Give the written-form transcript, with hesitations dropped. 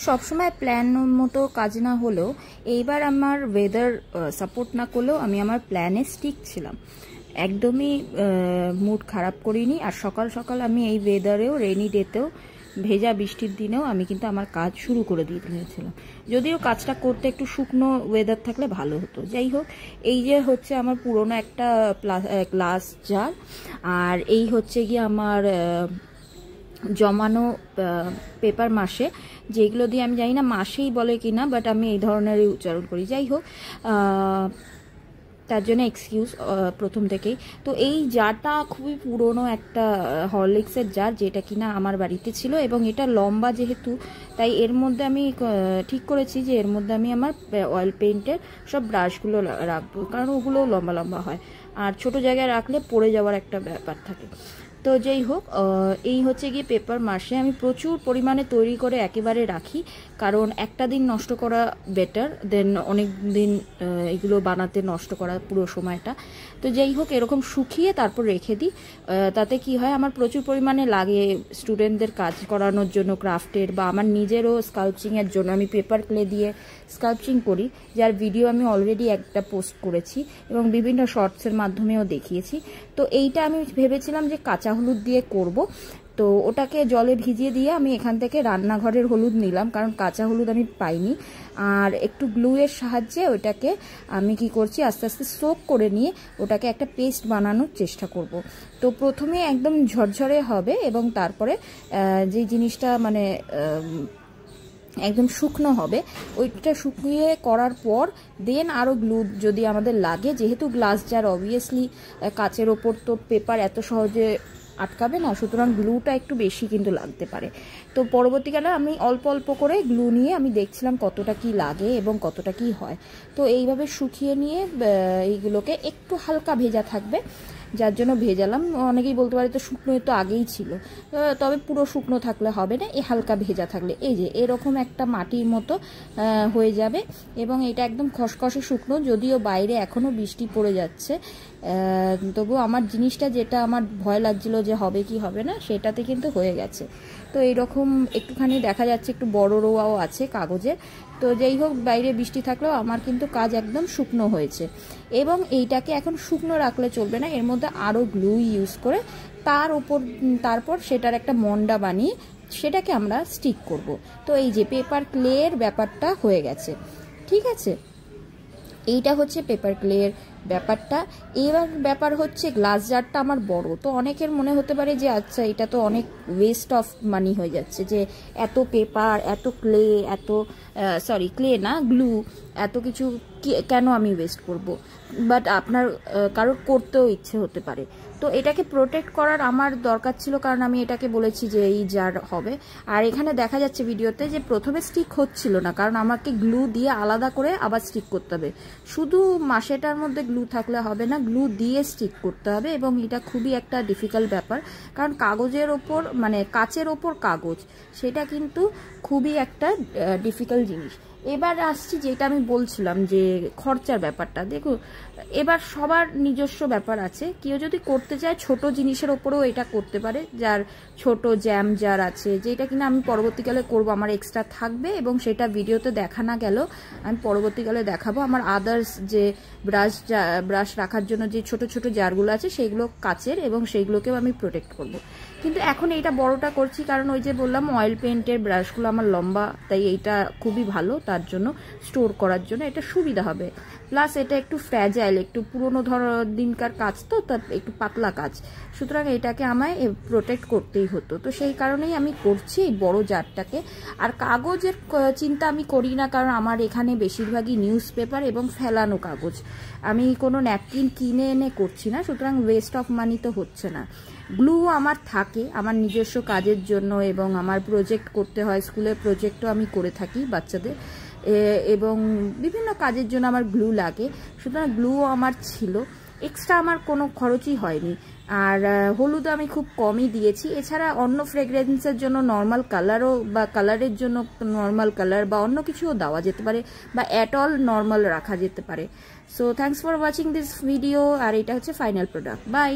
সবসময় প্ল্যান মতো কাজ না হলেও এইবার আমার ওয়েদার সাপোর্ট না করলেও আমি আমার প্ল্যানে স্টিক ছিলাম, একদমই মুড খারাপ করিনি। আর সকাল সকাল আমি এই ওয়েদারেও, রেনি ডেতেও, ভেজা বৃষ্টির দিনেও আমি কিন্তু আমার কাজ শুরু করে দিয়েছিলাম। যদিও কাজটা করতে একটু শুকনো ওয়েদার থাকলে ভালো হতো। যাই হোক, এই যে হচ্ছে আমার পুরোনো একটা গ্লাস জার, আর এই হচ্ছে গিয়ে আমার জমানো পেপার মাসে, যেগুলো দিয়ে আমি জানি না মাসেই বলে কিনা, বাট আমি এই ধরনেরই উচ্চারণ করি। যাই হোক, তার জন্য এক্সকিউজ প্রথম থেকেই। তো এই জারটা খুবই পুরনো একটা হরলিক্সের জার, যেটা কিনা আমার বাড়িতে ছিল, এবং এটা লম্বা যেহেতু, তাই এর মধ্যে আমি ঠিক করেছি যে এর মধ্যে আমি আমার অয়েল পেইন্টের সব ব্রাশগুলো রাখবো, কারণ ওগুলোও লম্বা লম্বা হয়, আর ছোট জায়গায় রাখলে পড়ে যাওয়ার একটা ব্যাপার থাকে। তো যাই হোক, এই হচ্ছে গিয়ে পেপার মাসে আমি প্রচুর পরিমাণে তৈরি করে একেবারে রাখি, কারণ একটা দিন নষ্ট করা বেটার দেন অনেক দিন এগুলো বানাতে নষ্ট করা পুরো সময়টা। তো যাই হোক, এরকম শুকিয়ে তারপর রেখে দিই। তাতে কি হয়, আমার প্রচুর পরিমাণে লাগে স্টুডেন্টদের কাজ করানোর জন্য, ক্রাফটের, বা আমার নিজেরও স্কাল্পচিংয়ের জন্য। আমি পেপার ক্লে দিয়ে স্কাল্পচিং করি, যার ভিডিও আমি অলরেডি একটা পোস্ট করেছি এবং বিভিন্ন শর্টসের মাধ্যমেও দেখিয়েছি। তো এইটা আমি ভেবেছিলাম যে কাঁচা হলুদ দিয়ে করব, তো ওটাকে জলে ভিজিয়ে দিয়ে আমি এখান থেকে রান্নাঘরের হলুদ নিলাম, কারণ কাঁচা হলুদ আমি পাইনি। আর একটু গ্লুয়ের সাহায্যে ওটাকে আমি কি করছি, আস্তে আস্তে সোক করে নিয়ে ওটাকে একটা পেস্ট বানানোর চেষ্টা করব। তো প্রথমে একদম ঝরঝরে হবে, এবং তারপরে যে জিনিসটা মানে একদম শুকনো হবে, ওইটা শুকিয়ে করার পর দেন আরও গ্লু যদি আমাদের লাগে, যেহেতু গ্লাস জার অবভিয়াসলি কাচের ওপর তো পেপার এত সহজে আটকাবে না, সুতরাং গ্লুটা একটু বেশি কিন্তু লাগতে পারে। তো পরবর্তীকালে আমি অল্প অল্প করে গ্লু নিয়ে আমি দেখছিলাম কতটা কি লাগে এবং কতটা কি হয়। তো এইভাবে শুকিয়ে নিয়ে এইগুলোকে একটু হালকা ভেজা থাকবে, যার জন্য ভেজালাম। অনেকেই বলতে পারে তো শুকনো তো আগেই ছিল, তবে পুরো শুকনো থাকলে হবে না, এই হালকা ভেজা থাকলে এই যে এরকম একটা মাটির মতো হয়ে যাবে, এবং এটা একদম খসখসে শুকনো। যদিও বাইরে এখনও বৃষ্টি পড়ে যাচ্ছে, তবু আমার জিনিসটা যেটা আমার ভয় লাগছিল যে হবে কি হবে না, সেটাতে কিন্তু হয়ে গেছে। তো এইরকম একটুখানি দেখা যাচ্ছে একটু বড় রোয়াও আছে কাগজের। তো যাই হোক, বাইরে বৃষ্টি থাকলেও আমার কিন্তু কাজ একদম শুকনো হয়েছে। এবং এইটাকে এখন শুকনো রাখলে চলবে না, এর মধ্যে আরও গ্লু ইউজ করে তারপর সেটার একটা মন্ডা বানিয়ে সেটাকে আমরা স্টিক করব। তো এই যে পেপার ক্লের ব্যাপারটা হয়ে গেছে, ঠিক আছে। এইটা হচ্ছে পেপার ক্লের ব্যাপারটা। এবার ব্যাপার হচ্ছে গ্লাস জারটা আমার বড়, তো অনেকের মনে হতে পারে যে আচ্ছা এটা তো অনেক ওয়েস্ট অফ মানি হয়ে যাচ্ছে, যে এত পেপার, এত ক্লে, ক্লে না, গ্লু, এত কিছু কেন আমি ওয়েস্ট করব। বাট আপনার কারোর করতেও ইচ্ছে হতে পারে। তো এটাকে প্রোটেক্ট করার আমার দরকার ছিল, কারণ আমি এটাকে বলেছি যে এই জার হবে। আর এখানে দেখা যাচ্ছে ভিডিওতে যে প্রথমে স্টিক হচ্ছিল না, কারণ আমাকে গ্লু দিয়ে আলাদা করে আবার স্টিক করতে হবে। শুধু মাসেটার মধ্যে গ্লু থাকলে হবে না, গ্লু দিয়ে স্টিক করতে হবে, এবং এটা খুবই একটা ডিফিকাল্ট ব্যাপার, কারণ কাগজের ওপর মানে কাচের ওপর কাগজ, সেটা কিন্তু খুবই একটা ডিফিকাল্ট জিনিস। এবার আসছি যেটা আমি বলছিলাম যে খরচার ব্যাপারটা। দেখো, এবার সবার নিজস্ব ব্যাপার আছে, কেউ যদি করতে চায় ছোট জিনিসের ওপরেও এটা করতে পারে, যার ছোট জ্যাম জার আছে, যেটা কিনা আমি পরবর্তীকালে করব, আমার এক্সট্রা থাকবে, এবং সেটা ভিডিওতে দেখা না গেলেও আমি পরবর্তীকালে দেখাবো। আমার আদার্স যে ব্রাশ রাখার জন্য যে ছোট ছোট জারগুলো আছে সেইগুলো কাচের, এবং সেইগুলোকেও আমি প্রোটেক্ট করব। কিন্তু এখন এইটা বড়টা করছি, কারণ ওই যে বললাম অয়েল পেইন্টের ব্রাশগুলো আমার লম্বা, তাই এইটা খুবই ভালো তার জন্য, স্টোর করার জন্য এটা সুবিধা হবে। প্লাস এটা একটু ফ্র্যাজাইল, একটু পুরোনো দিনকার কাজ, তো তার একটু পাতলা কাজ, সুতরাং এটাকে আমায় প্রোটেক্ট করতেই হতো। তো সেই কারণেই আমি করছি এই বড় জারটাকে। আর কাগজের চিন্তা আমি করি না, কারণ আমার এখানে বেশিরভাগই নিউজ পেপার এবং ফেলানো কাগজ, আমি কোনো ন্যাপকিন কিনে এনে করছি না, সুতরাং ওয়েস্ট অফ মানি তো হচ্ছে না। গ্লু আমার থাকে আমার নিজস্ব কাজের জন্য, এবং আমার প্রজেক্ট করতে হয়, স্কুলের প্রজেক্টও আমি করে থাকি বাচ্চাদের, এবং বিভিন্ন কাজের জন্য আমার গ্লু লাগে, সুতরাং গ্লুও আমার ছিল, এক্সট্রা আমার কোনো খরচই হয়নি। আর হলুদ আমি খুব কমই দিয়েছি। এছাড়া অন্য ফ্রেগরেন্সের জন্য নর্মাল কালারও, বা কালারের জন্য নর্মাল কালার বা অন্য কিছুও দেওয়া যেতে পারে, বা অ্যাট অল নর্মাল রাখা যেতে পারে। So thanks for watching this video. আর এটা হচ্ছে ফাইনাল প্রোডাক্ট। বাই।